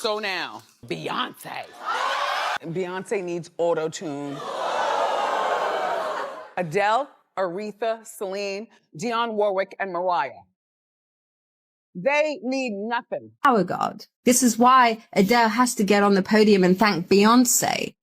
So now, Beyonce. Beyonce needs auto-tune. Adele, Aretha, Celine, Dionne Warwick, and Mariah. They need nothing. Power God. This is why Adele has to get on the podium and thank Beyonce.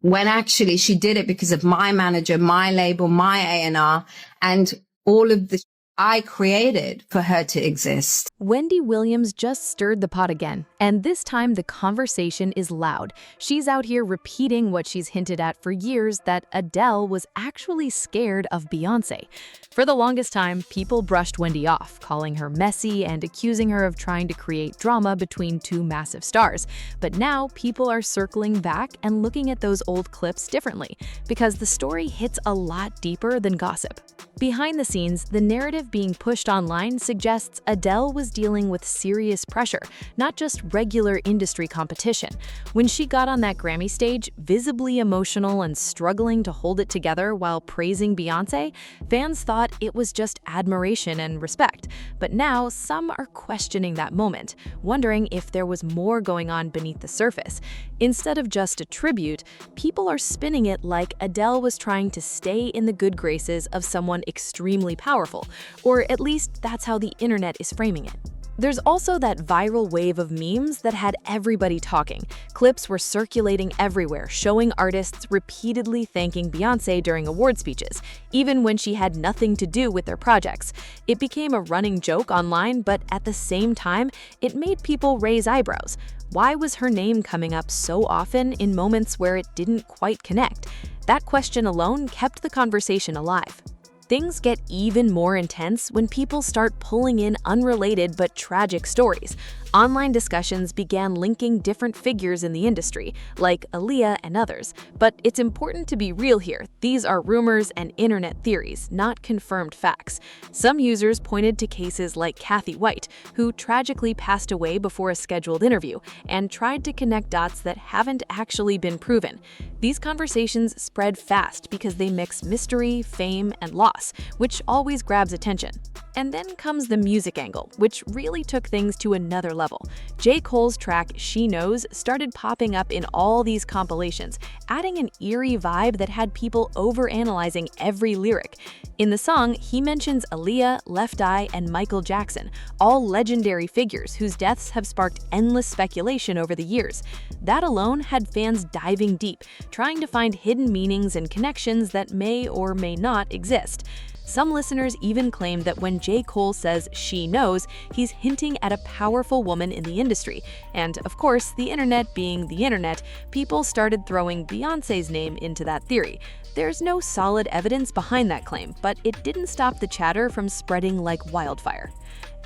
When actually she did it because of my manager, my label, my A&R, and all of the I created for her to exist. Wendy Williams just stirred the pot again, and this time the conversation is loud. She's out here repeating what she's hinted at for years, that Adele was actually scared of Beyonce. For the longest time, people brushed Wendy off, calling her messy and accusing her of trying to create drama between two massive stars. But now people are circling back and looking at those old clips differently, because the story hits a lot deeper than gossip. Behind the scenes, the narrative being pushed online suggests Adele was dealing with serious pressure, not just regular industry competition. When she got on that Grammy stage, visibly emotional and struggling to hold it together while praising Beyonce, fans thought it was just admiration and respect. But now, some are questioning that moment, wondering if there was more going on beneath the surface. Instead of just a tribute, people are spinning it like Adele was trying to stay in the good graces of someone extremely powerful, or at least that's how the internet is framing it. There's also that viral wave of memes that had everybody talking. Clips were circulating everywhere, showing artists repeatedly thanking Beyonce during award speeches, even when she had nothing to do with their projects. It became a running joke online, but at the same time, it made people raise eyebrows. Why was her name coming up so often in moments where it didn't quite connect? That question alone kept the conversation alive. Things get even more intense when people start pulling in unrelated but tragic stories. Online discussions began linking different figures in the industry, like Aaliyah and others. But it's important to be real here. These are rumors and internet theories, not confirmed facts. Some users pointed to cases like Kathy White, who tragically passed away before a scheduled interview, and tried to connect dots that haven't actually been proven. These conversations spread fast because they mix mystery, fame, and loss, which always grabs attention. And then comes the music angle, which really took things to another level. J. Cole's track She Knows started popping up in all these compilations, adding an eerie vibe that had people overanalyzing every lyric. In the song, he mentions Aaliyah, Left Eye, and Michael Jackson, all legendary figures whose deaths have sparked endless speculation over the years. That alone had fans diving deep, trying to find hidden meanings and connections that may or may not exist. Some listeners even claim that when J. Cole says she knows, he's hinting at a powerful woman in the industry. And of course, the internet being the internet, people started throwing Beyonce's name into that theory. There's no solid evidence behind that claim, but it didn't stop the chatter from spreading like wildfire.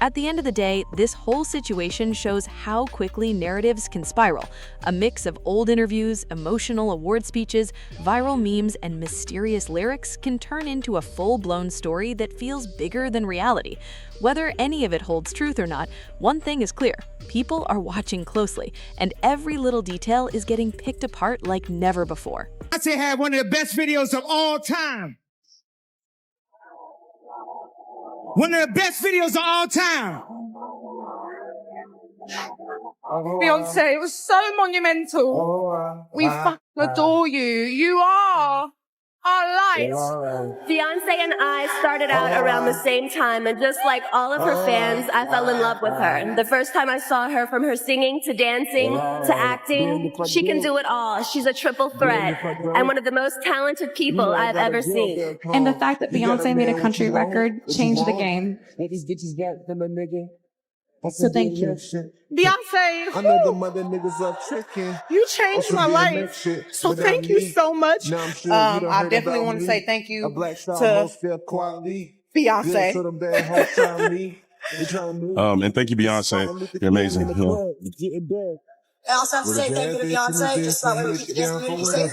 At the end of the day, this whole situation shows how quickly narratives can spiral. A mix of old interviews, emotional award speeches, viral memes, and mysterious lyrics can turn into a full-blown story that feels bigger than reality. Whether any of it holds truth or not, one thing is clear: people are watching closely, and every little detail is getting picked apart like never before. Beyonce had one of the best videos of all time. One of the best videos of all time. Beyonce, it was so monumental. We fucking adore you. You are our light. Beyonce and I started out around the same time, and just like all of her fans, I fell in love with her. The first time I saw her, from her singing to dancing to acting, she can do it all. She's a triple threat and one of the most talented people I've ever seen. And the fact that Beyonce made a country record changed the game. So thank you. Beyonce, I know the mother niggas up tricking. you changed my life. So thank you so much. I definitely want to say thank you to Beyonce. And thank you, Beyonce. You're amazing. I also have to say thank you to Beyonce. Just thought we would keep the guest music.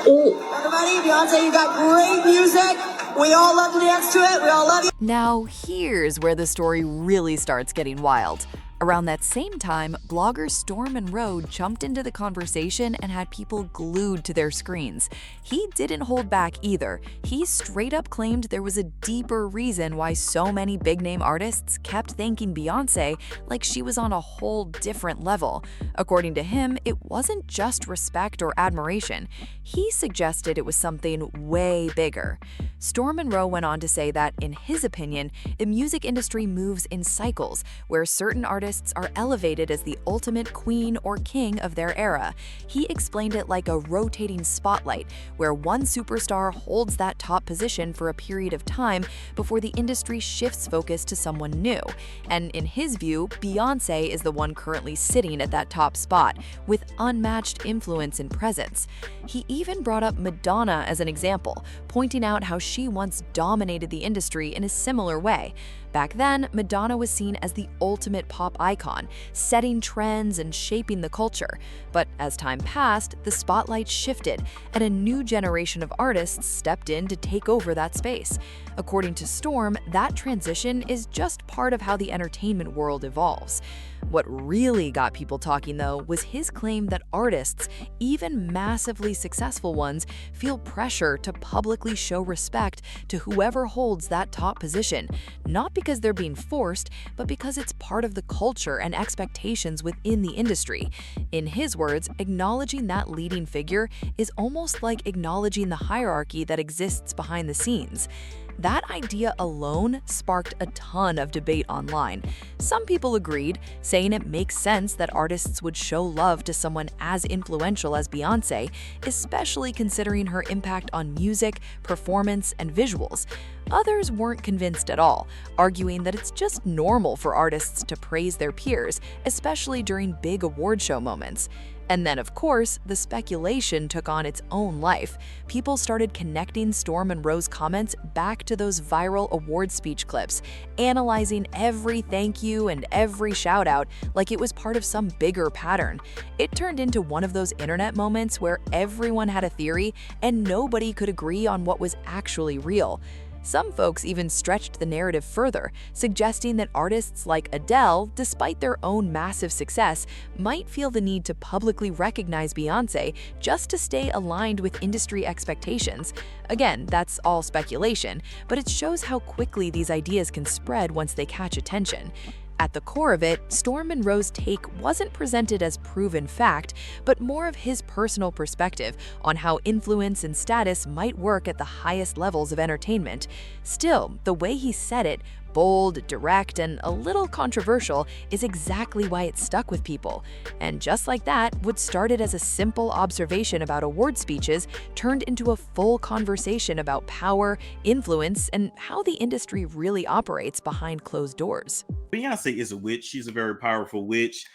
Everybody, Beyonce, you got great music. We all love to dance to it. We all love you. Now, here's where the story really starts getting wild. Around that same time, blogger Storm Monroe jumped into the conversation and had people glued to their screens. He didn't hold back either. He straight up claimed there was a deeper reason why so many big-name artists kept thanking Beyoncé like she was on a whole different level. According to him, it wasn't just respect or admiration. He suggested it was something way bigger. Storm Monroe went on to say that, in his opinion, the music industry moves in cycles, where certain artists are elevated as the ultimate queen or king of their era. He explained it like a rotating spotlight, where one superstar holds that top position for a period of time before the industry shifts focus to someone new. And in his view, Beyoncé is the one currently sitting at that top spot, with unmatched influence and presence. He even brought up Madonna as an example, pointing out how she once dominated the industry in a similar way. Back then, Madonna was seen as the ultimate pop icon, setting trends and shaping the culture. But as time passed, the spotlight shifted, and a new generation of artists stepped in to take over that space. According to Storm, that transition is just part of how the entertainment world evolves. What really got people talking, though, was his claim that artists, even massively successful ones, feel pressure to publicly show respect to whoever holds that top position, not because they're being forced, but because it's part of the culture and expectations within the industry. In his words, acknowledging that leading figure is almost like acknowledging the hierarchy that exists behind the scenes. That idea alone sparked a ton of debate online. Some people agreed, saying it makes sense that artists would show love to someone as influential as Beyoncé, especially considering her impact on music, performance, and visuals. Others weren't convinced at all, arguing that it's just normal for artists to praise their peers, especially during big award show moments. And then, of course, the speculation took on its own life. People started connecting Storm Monroe's comments back to those viral award speech clips, analyzing every thank you and every shout out like it was part of some bigger pattern. It turned into one of those internet moments where everyone had a theory and nobody could agree on what was actually real. Some folks even stretched the narrative further, suggesting that artists like Adele, despite their own massive success, might feel the need to publicly recognize Beyoncé just to stay aligned with industry expectations. Again, that's all speculation, but it shows how quickly these ideas can spread once they catch attention. At the core of it, Storm Monroe's take wasn't presented as proven fact, but more of his personal perspective on how influence and status might work at the highest levels of entertainment. Still, the way he said it, bold, direct, and a little controversial, is exactly why it stuck with people. And just like that, what started as a simple observation about award speeches turned into a full conversation about power, influence, and how the industry really operates behind closed doors. Beyonce is a witch. She's a very powerful witch.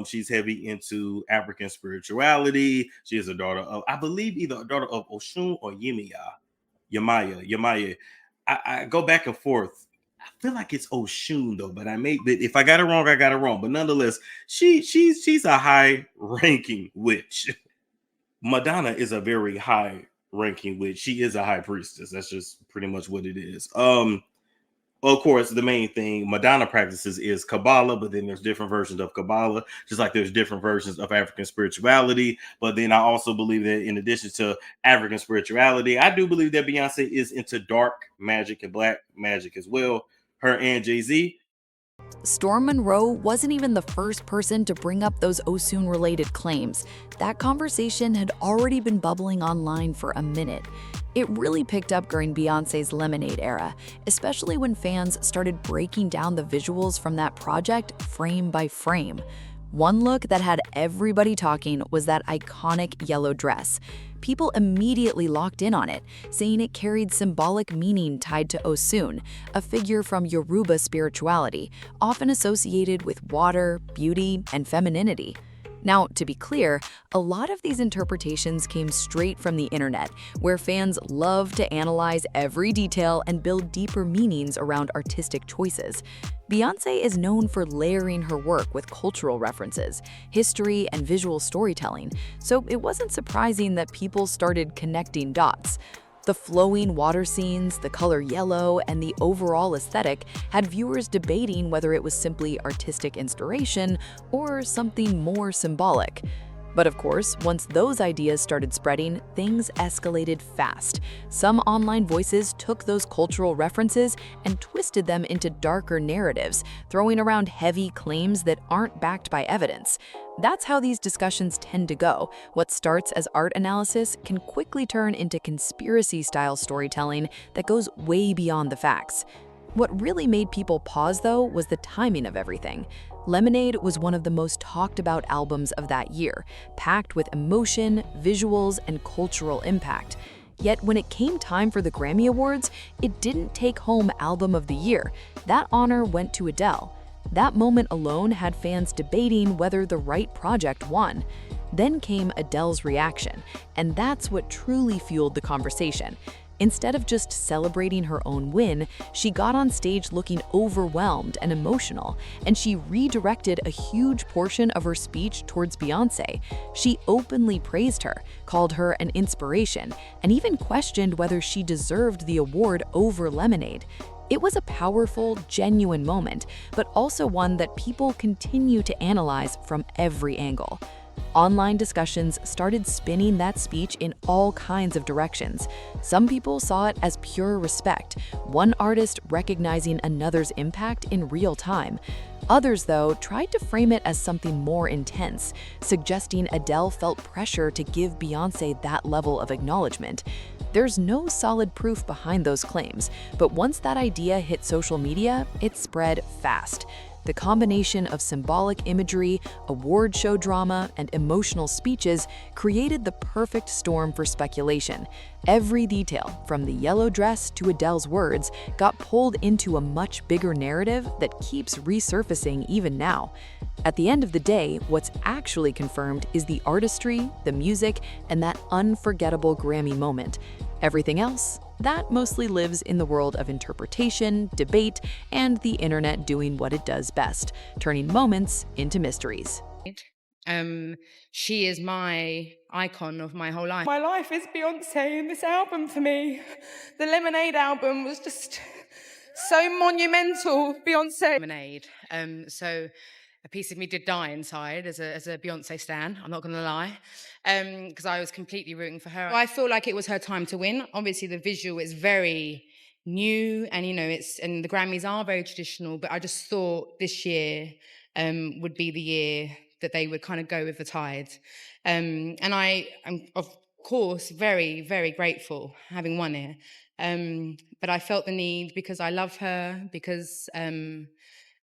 She's heavy into African spirituality. She is a daughter of, I believe, either a daughter of Oshun or Yemaya. I go back and forth. I feel like it's Oshun though, but if I got it wrong, I got it wrong. But nonetheless, she's a high-ranking witch. Madonna is a very high-ranking witch. She is a high priestess. That's just pretty much what it is. Of course, the main thing Madonna practices is Kabbalah, but then there's different versions of Kabbalah, just like there's different versions of African spirituality. But then I also believe that in addition to African spirituality, I do believe that Beyonce is into dark magic and black magic as well. Her and Jay-Z. Storm Monroe wasn't even the first person to bring up those Osun-related claims. That conversation had already been bubbling online for a minute. It really picked up during Beyoncé's Lemonade era, especially when fans started breaking down the visuals from that project frame by frame. One look that had everybody talking was that iconic yellow dress. People immediately locked in on it, saying it carried symbolic meaning tied to Osun, a figure from Yoruba spirituality, often associated with water, beauty, and femininity. Now, to be clear, a lot of these interpretations came straight from the internet, where fans love to analyze every detail and build deeper meanings around artistic choices. Beyoncé is known for layering her work with cultural references, history, and visual storytelling, so it wasn't surprising that people started connecting dots. The flowing water scenes, the color yellow, and the overall aesthetic had viewers debating whether it was simply artistic inspiration or something more symbolic. But of course, once those ideas started spreading, things escalated fast. Some online voices took those cultural references and twisted them into darker narratives, throwing around heavy claims that aren't backed by evidence. That's how these discussions tend to go. What starts as art analysis can quickly turn into conspiracy-style storytelling that goes way beyond the facts. What really made people pause, though, was the timing of everything. Lemonade was one of the most talked about albums of that year, packed with emotion, visuals, and cultural impact. Yet when it came time for the Grammy Awards, it didn't take home Album of the Year. That honor went to Adele. That moment alone had fans debating whether the right project won. Then came Adele's reaction, and that's what truly fueled the conversation. Instead of just celebrating her own win, she got on stage looking overwhelmed and emotional, and she redirected a huge portion of her speech towards Beyoncé. She openly praised her, called her an inspiration, and even questioned whether she deserved the award over Lemonade. It was a powerful, genuine moment, but also one that people continue to analyze from every angle. Online discussions started spinning that speech in all kinds of directions. Some people saw it as pure respect, one artist recognizing another's impact in real time. Others, though, tried to frame it as something more intense, suggesting Adele felt pressure to give Beyoncé that level of acknowledgement. There's no solid proof behind those claims, but once that idea hit social media, it spread fast. The combination of symbolic imagery, award show drama, and emotional speeches created the perfect storm for speculation. Every detail, from the yellow dress to Adele's words, got pulled into a much bigger narrative that keeps resurfacing even now. At the end of the day, what's actually confirmed is the artistry, the music, and that unforgettable Grammy moment. Everything else, that mostly lives in the world of interpretation, debate, and the internet doing what it does best, turning moments into mysteries. She is my icon of my whole life. My life is Beyonce, and this album for me, the Lemonade album, was just so monumental. Beyonce. Lemonade. So a piece of me did die inside as a Beyonce stan, I'm not gonna lie, because I was completely rooting for her. I feel like it was her time to win. Obviously the visual is very new, and and the Grammys are very traditional, but I just thought this year would be the year that they would kind of go with the tide. And I am, of course, very, very grateful having won it. But I felt the need because I love her, because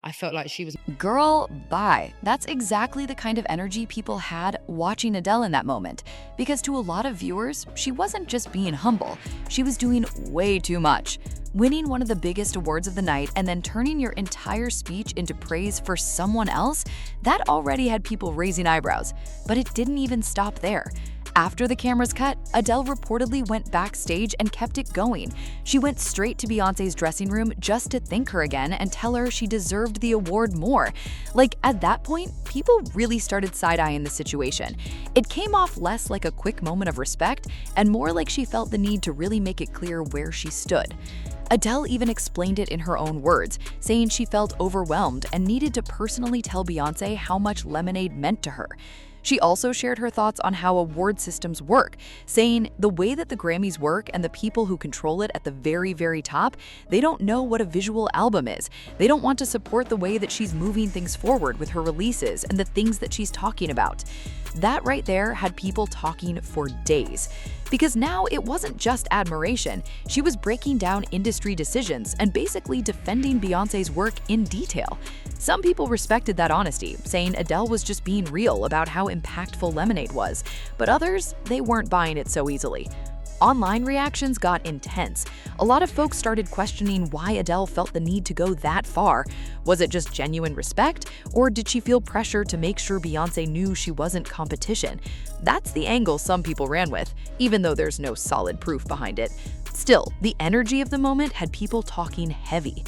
I felt like she was... Girl, bye. That's exactly the kind of energy people had watching Adele in that moment. Because to a lot of viewers, she wasn't just being humble, she was doing way too much. Winning one of the biggest awards of the night and then turning your entire speech into praise for someone else, that already had people raising eyebrows. But it didn't even stop there. After the cameras cut, Adele reportedly went backstage and kept it going. She went straight to Beyoncé's dressing room just to thank her again and tell her she deserved the award more. Like, at that point, people really started side-eyeing the situation. It came off less like a quick moment of respect and more like she felt the need to really make it clear where she stood. Adele even explained it in her own words, saying she felt overwhelmed and needed to personally tell Beyoncé how much Lemonade meant to her. She also shared her thoughts on how award systems work, saying the way that the Grammys work and the people who control it at the very, very top, they don't know what a visual album is. They don't want to support the way that she's moving things forward with her releases and the things that she's talking about. That right there had people talking for days. Because now it wasn't just admiration, she was breaking down industry decisions and basically defending Beyoncé's work in detail. Some people respected that honesty, saying Adele was just being real about how impactful Lemonade was, but others, they weren't buying it so easily. Online reactions got intense. A lot of folks started questioning why Adele felt the need to go that far. Was it just genuine respect, or did she feel pressure to make sure Beyoncé knew she wasn't competition? That's the angle some people ran with, even though there's no solid proof behind it. Still, the energy of the moment had people talking heavy.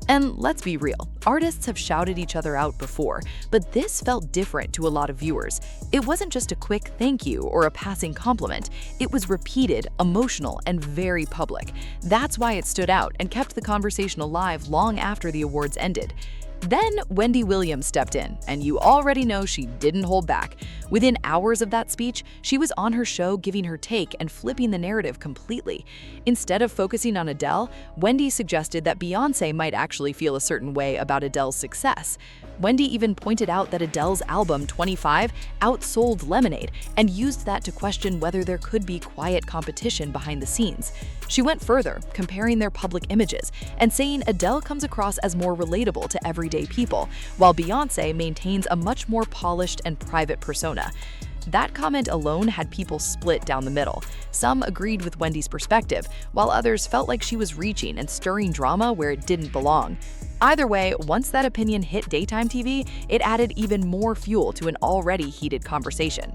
And let's be real, artists have shouted each other out before, but this felt different to a lot of viewers. It wasn't just a quick thank you or a passing compliment, it was repeated, emotional, and very public. That's why it stood out and kept the conversation alive long after the awards ended. Then Wendy Williams stepped in, and you already know she didn't hold back. Within hours of that speech, she was on her show giving her take and flipping the narrative completely. Instead of focusing on Adele, Wendy suggested that Beyoncé might actually feel a certain way about Adele's success. Wendy even pointed out that Adele's album 25 outsold Lemonade and used that to question whether there could be quiet competition behind the scenes. She went further, comparing their public images and saying Adele comes across as more relatable to everyday people, while Beyoncé maintains a much more polished and private persona. That comment alone had people split down the middle. Some agreed with Wendy's perspective, while others felt like she was reaching and stirring drama where it didn't belong. Either way, once that opinion hit daytime TV, it added even more fuel to an already heated conversation.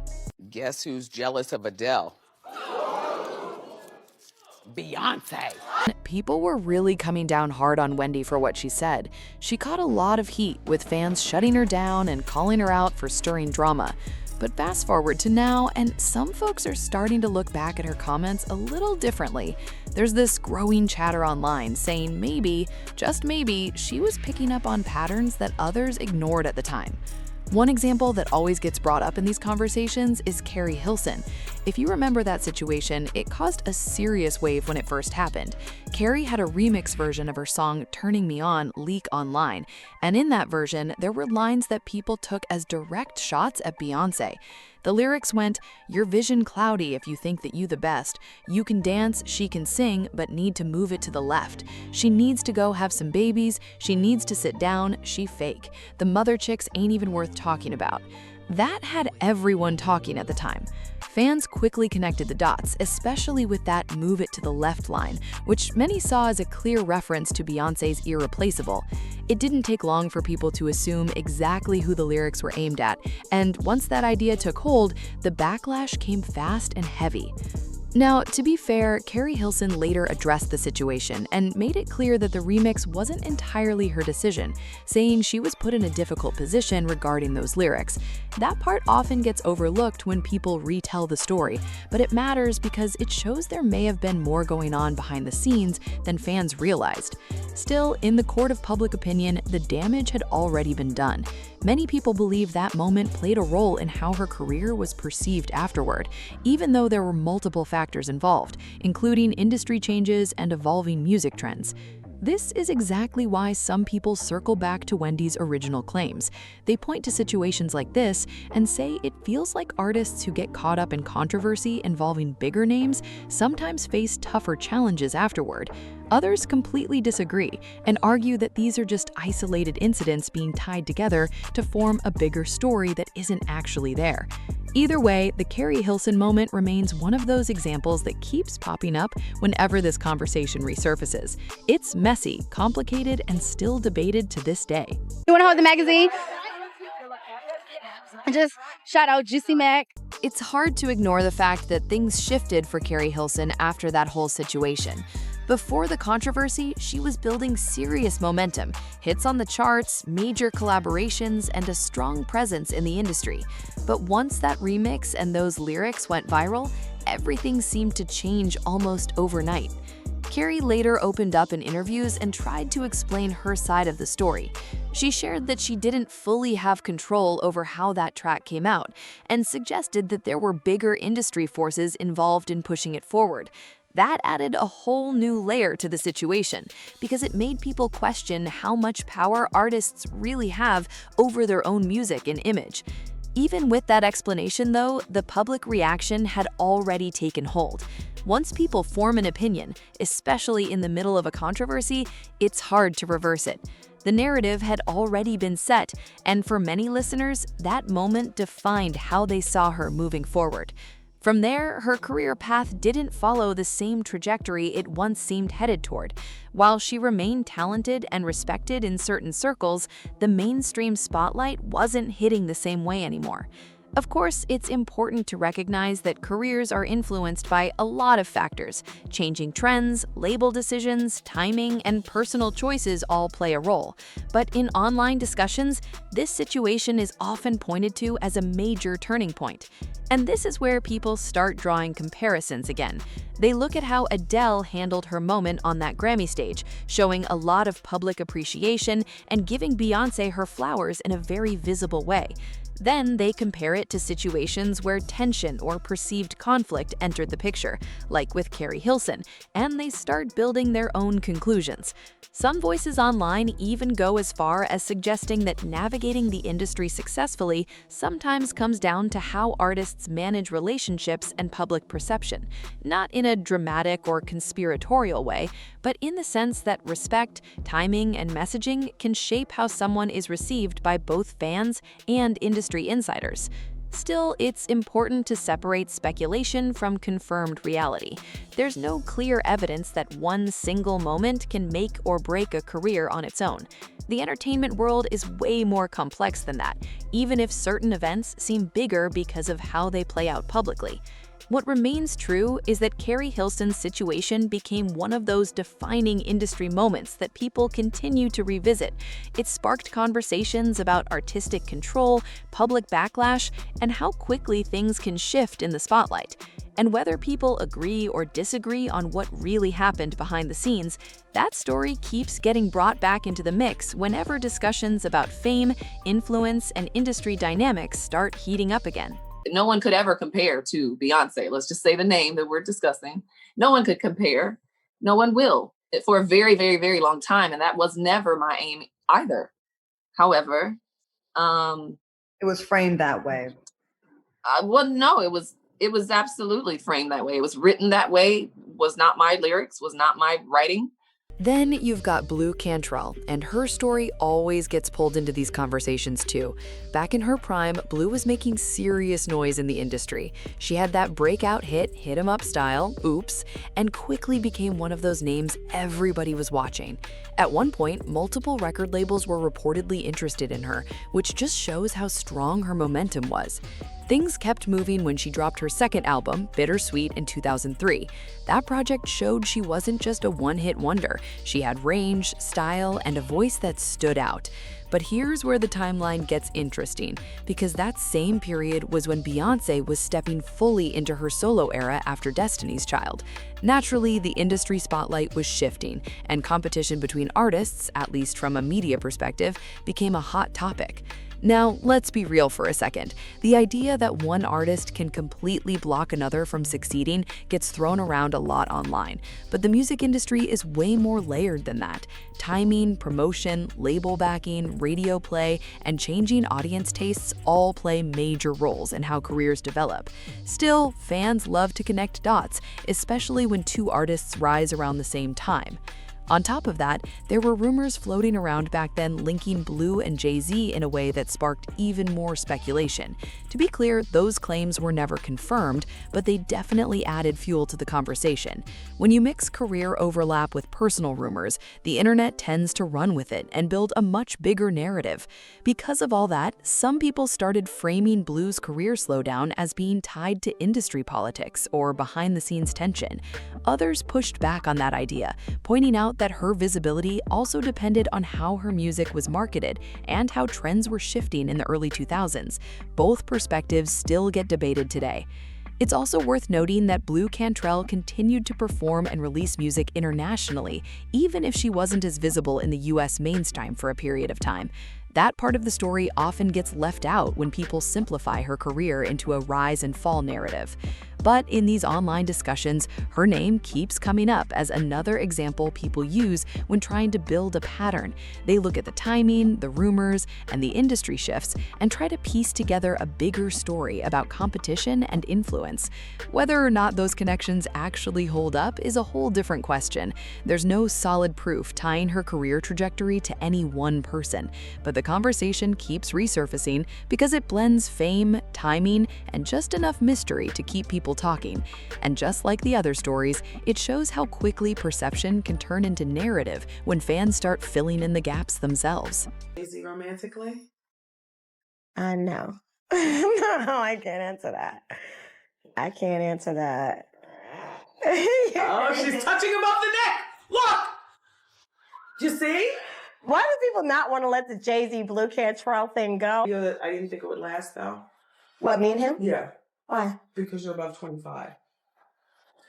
Guess who's jealous of Adele? Beyonce. People were really coming down hard on Wendy for what she said. She caught a lot of heat, with fans shutting her down and calling her out for stirring drama. But fast forward to now, and some folks are starting to look back at her comments a little differently. There's this growing chatter online saying maybe, just maybe, she was picking up on patterns that others ignored at the time. One example that always gets brought up in these conversations is Keri Hilson. If you remember that situation, it caused a serious wave when it first happened. Keri had a remix version of her song Turning Me On leak online, and in that version, there were lines that people took as direct shots at Beyoncé. The lyrics went, "Your vision cloudy if you think that you the best. You can dance, she can sing, but need to move it to the left. She needs to go have some babies, she needs to sit down, she fake. The mother chicks ain't even worth talking about." That had everyone talking at the time. Fans quickly connected the dots, especially with that "move it to the left" line, which many saw as a clear reference to Beyoncé's Irreplaceable. It didn't take long for people to assume exactly who the lyrics were aimed at, and once that idea took hold, the backlash came fast and heavy. Now, to be fair, Keri Hilson later addressed the situation and made it clear that the remix wasn't entirely her decision, saying she was put in a difficult position regarding those lyrics. That part often gets overlooked when people retell the story, but it matters because it shows there may have been more going on behind the scenes than fans realized. Still, in the court of public opinion, the damage had already been done. Many people believe that moment played a role in how her career was perceived afterward, even though there were multiple factors involved, including industry changes and evolving music trends. This is exactly why some people circle back to Wendy's original claims. They point to situations like this and say it feels like artists who get caught up in controversy involving bigger names sometimes face tougher challenges afterward. Others completely disagree and argue that these are just isolated incidents being tied together to form a bigger story that isn't actually there. Either way, the Keri Hilson moment remains one of those examples that keeps popping up whenever this conversation resurfaces. It's messy, complicated, and still debated to this day. You want to hold the magazine? Just shout out Juicy Mac. It's hard to ignore the fact that things shifted for Keri Hilson after that whole situation. Before the controversy, she was building serious momentum, hits on the charts, major collaborations, and a strong presence in the industry. But once that remix and those lyrics went viral, everything seemed to change almost overnight. Keri later opened up in interviews and tried to explain her side of the story. She shared that she didn't fully have control over how that track came out, and suggested that there were bigger industry forces involved in pushing it forward. That added a whole new layer to the situation, because it made people question how much power artists really have over their own music and image. Even with that explanation, though, the public reaction had already taken hold. Once people form an opinion, especially in the middle of a controversy, it's hard to reverse it. The narrative had already been set, and for many listeners, that moment defined how they saw her moving forward. From there, her career path didn't follow the same trajectory it once seemed headed toward. While she remained talented and respected in certain circles, the mainstream spotlight wasn't hitting the same way anymore. Of course, it's important to recognize that careers are influenced by a lot of factors. Changing trends, label decisions, timing, and personal choices all play a role. But in online discussions, this situation is often pointed to as a major turning point. And this is where people start drawing comparisons again. They look at how Adele handled her moment on that Grammy stage, showing a lot of public appreciation and giving Beyoncé her flowers in a very visible way. Then they compare it to situations where tension or perceived conflict entered the picture, like with Keri Hilson, and they start building their own conclusions. Some voices online even go as far as suggesting that navigating the industry successfully sometimes comes down to how artists manage relationships and public perception, not in a dramatic or conspiratorial way, but in the sense that respect, timing, and messaging can shape how someone is received by both fans and industry insiders. Still, it's important to separate speculation from confirmed reality. There's no clear evidence that one single moment can make or break a career on its own. The entertainment world is way more complex than that, even if certain events seem bigger because of how they play out publicly. What remains true is that Keri Hilson's situation became one of those defining industry moments that people continue to revisit. It sparked conversations about artistic control, public backlash, and how quickly things can shift in the spotlight. And whether people agree or disagree on what really happened behind the scenes, that story keeps getting brought back into the mix whenever discussions about fame, influence, and industry dynamics start heating up again. No one could ever compare to Beyonce. Let's just say the name that we're discussing. No one could compare. No one will for a very, very, very long time. And that was never my aim either. However, it was framed that way. Well, no, it was absolutely framed that way. It was written that way, was not my lyrics, was not my writing. Then you've got Blu Cantrell, and her story always gets pulled into these conversations too. Back in her prime, Blu was making serious noise in the industry. She had that breakout hit, Hit 'em Up style, Oops, and quickly became one of those names everybody was watching. At one point, multiple record labels were reportedly interested in her, which just shows how strong her momentum was. Things kept moving when she dropped her second album, Bittersweet, in 2003. That project showed she wasn't just a one-hit wonder. She had range, style, and a voice that stood out. But here's where the timeline gets interesting, because that same period was when Beyoncé was stepping fully into her solo era after Destiny's Child. Naturally, the industry spotlight was shifting, and competition between artists, at least from a media perspective, became a hot topic. Now, let's be real for a second. The idea that one artist can completely block another from succeeding gets thrown around a lot online, but the music industry is way more layered than that. Timing, promotion, label backing, radio play, and changing audience tastes all play major roles in how careers develop. Still, fans love to connect dots, especially when two artists rise around the same time. On top of that, there were rumors floating around back then linking Blu and Jay-Z in a way that sparked even more speculation. To be clear, those claims were never confirmed, but they definitely added fuel to the conversation. When you mix career overlap with personal rumors, the internet tends to run with it and build a much bigger narrative. Because of all that, some people started framing Blu's career slowdown as being tied to industry politics or behind-the-scenes tension. Others pushed back on that idea, pointing out that her visibility also depended on how her music was marketed and how trends were shifting in the early 2000s. Both perspectives still get debated today. It's also worth noting that Blu Cantrell continued to perform and release music internationally, even if she wasn't as visible in the US mainstream for a period of time. That part of the story often gets left out when people simplify her career into a rise and fall narrative. But in these online discussions, her name keeps coming up as another example people use when trying to build a pattern. They look at the timing, the rumors, and the industry shifts and try to piece together a bigger story about competition and influence. Whether or not those connections actually hold up is a whole different question. There's no solid proof tying her career trajectory to any one person, but the conversation keeps resurfacing because it blends fame, timing, and just enough mystery to keep people talking. And just like the other stories, it shows how quickly perception can turn into narrative when fans start filling in the gaps themselves. Easy romantically? No. No, I can't answer that. I can't answer that. Oh, she's touching him off the neck. Look. You see? Why do people not want to let the Jay-Z Blu Cantrell thing go? I didn't think it would last, though. What, me and him? Yeah. Why? Because you're above 25.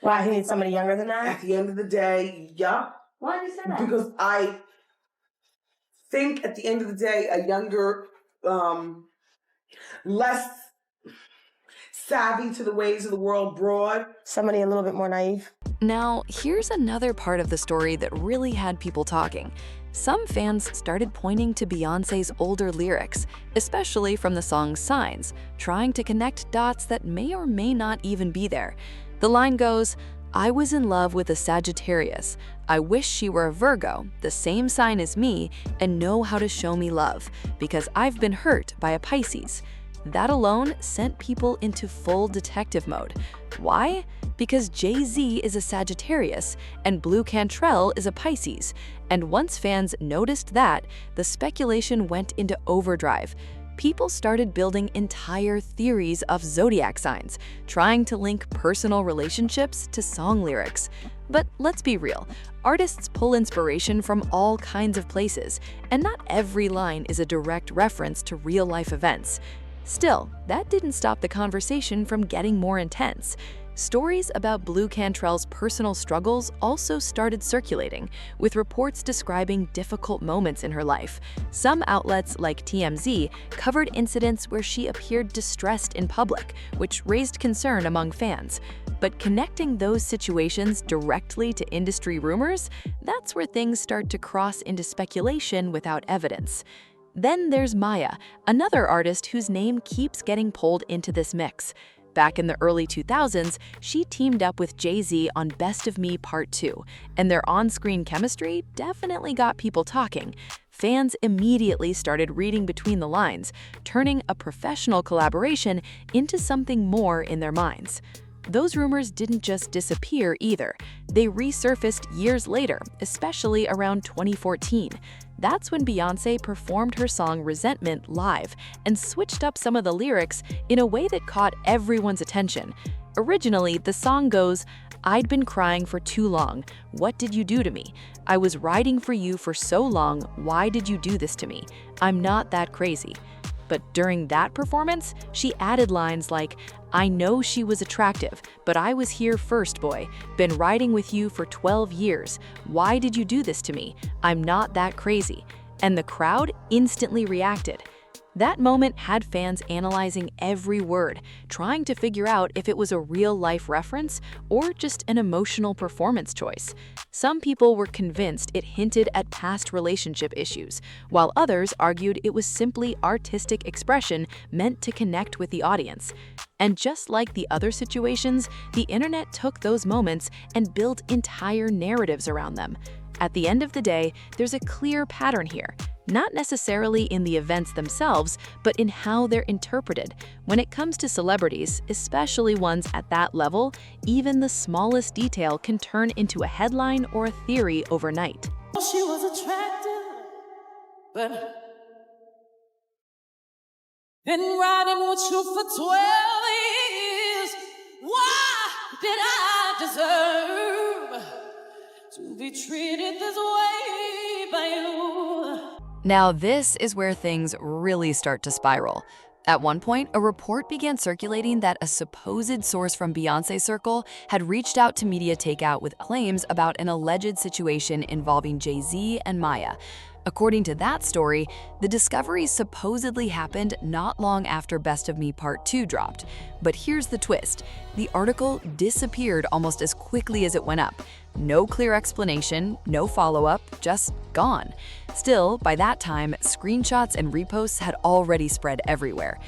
Why, he needs somebody younger than that? At the end of the day, yeah. Why do you say that? Because I think at the end of the day, a younger, less savvy to the ways of the world broad. Somebody a little bit more naive. Now, here's another part of the story that really had people talking. Some fans started pointing to Beyoncé's older lyrics, especially from the song Signs, trying to connect dots that may or may not even be there. The line goes, "I was in love with a Sagittarius. I wish she were a Virgo, the same sign as me, and know how to show me love, because I've been hurt by a Pisces." That alone sent people into full detective mode. Why? Because Jay-Z is a Sagittarius and Blu Cantrell is a Pisces. And once fans noticed that, the speculation went into overdrive. People started building entire theories of zodiac signs, trying to link personal relationships to song lyrics. But let's be real, artists pull inspiration from all kinds of places, and not every line is a direct reference to real-life events. Still, that didn't stop the conversation from getting more intense. Stories about Blu Cantrell's personal struggles also started circulating, with reports describing difficult moments in her life. Some outlets, like TMZ, covered incidents where she appeared distressed in public, which raised concern among fans. But connecting those situations directly to industry rumors, that's where things start to cross into speculation without evidence. Then there's Maya, another artist whose name keeps getting pulled into this mix. Back in the early 2000s, she teamed up with Jay-Z on Best of Me Part 2, and their on-screen chemistry definitely got people talking. Fans immediately started reading between the lines, turning a professional collaboration into something more in their minds. Those rumors didn't just disappear either. They resurfaced years later, especially around 2014. That's when Beyoncé performed her song Resentment live and switched up some of the lyrics in a way that caught everyone's attention. Originally, the song goes, "I'd been crying for too long. What did you do to me? I was riding for you for so long. Why did you do this to me? I'm not that crazy." But during that performance, she added lines like, "I know she was attractive, but I was here first, boy. Been riding with you for 12 years. Why did you do this to me? I'm not that crazy." And the crowd instantly reacted. That moment had fans analyzing every word, trying to figure out if it was a real-life reference or just an emotional performance choice. Some people were convinced it hinted at past relationship issues, while others argued it was simply artistic expression meant to connect with the audience. And just like the other situations, the internet took those moments and built entire narratives around them. At the end of the day, there's a clear pattern here. Not necessarily in the events themselves, but in how they're interpreted. When it comes to celebrities, especially ones at that level, even the smallest detail can turn into a headline or a theory overnight. She was attractive, but been riding with you for 12 years. Why did I deserve to be treated this way by you? Now, this is where things really start to spiral. At one point, a report began circulating that a supposed source from Beyonce's circle had reached out to Media Takeout with claims about an alleged situation involving Jay-Z and Maya. According to that story, the discovery supposedly happened not long after Best of Me Part 2 dropped. But here's the twist. The article disappeared almost as quickly as it went up. No clear explanation, no follow-up, just gone. Still, by that time, screenshots and reposts had already spread everywhere.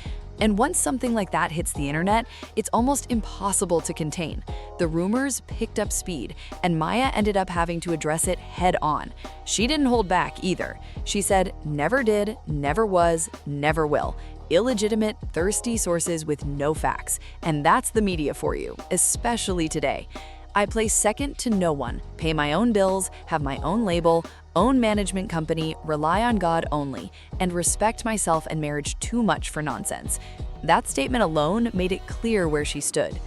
And once something like that hits the internet, it's almost impossible to contain. The rumors picked up speed, and Maya ended up having to address it head on. She didn't hold back either. She said, "Never did, never was, never will. Illegitimate, thirsty sources with no facts." And that's the media for you, especially today. "I play second to no one, pay my own bills, have my own label, own management company, rely on God only, and respect myself and marriage too much for nonsense." That statement alone made it clear where she stood.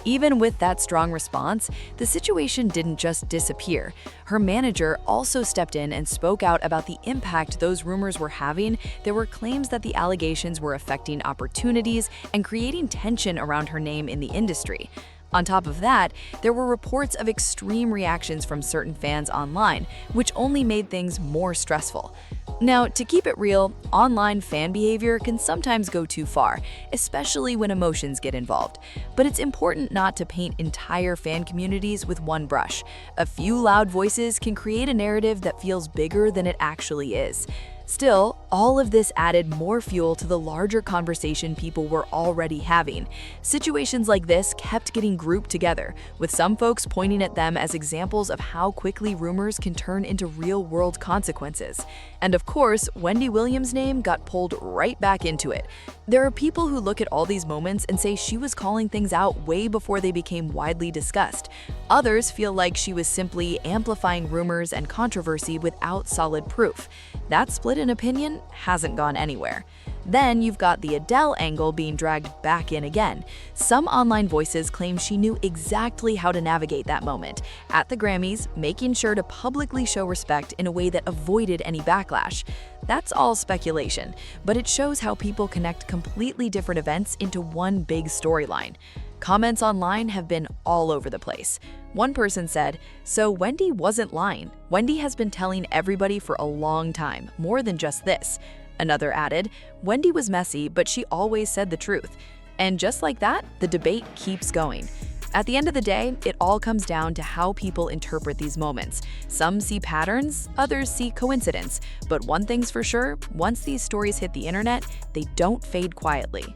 Even with that strong response, the situation didn't just disappear. Her manager also stepped in and spoke out about the impact those rumors were having. There were claims that the allegations were affecting opportunities and creating tension around her name in the industry. On top of that, there were reports of extreme reactions from certain fans online, which only made things more stressful. Now, to keep it real, online fan behavior can sometimes go too far, especially when emotions get involved. But it's important not to paint entire fan communities with one brush. A few loud voices can create a narrative that feels bigger than it actually is. Still, all of this added more fuel to the larger conversation people were already having. Situations like this kept getting grouped together, with some folks pointing at them as examples of how quickly rumors can turn into real-world consequences. And of course, Wendy Williams' name got pulled right back into it. There are people who look at all these moments and say she was calling things out way before they became widely discussed. Others feel like she was simply amplifying rumors and controversy without solid proof. That split in opinion hasn't gone anywhere. Then you've got the Adele angle being dragged back in again. Some online voices claim she knew exactly how to navigate that moment at the Grammys, making sure to publicly show respect in a way that avoided any backlash. That's all speculation, but it shows how people connect completely different events into one big storyline. Comments online have been all over the place. One person said, "So Wendy wasn't lying. Wendy has been telling everybody for a long time, more than just this." Another added, "Wendy was messy, but she always said the truth." And just like that, the debate keeps going. At the end of the day, it all comes down to how people interpret these moments. Some see patterns, others see coincidence. But one thing's for sure, once these stories hit the internet, they don't fade quietly.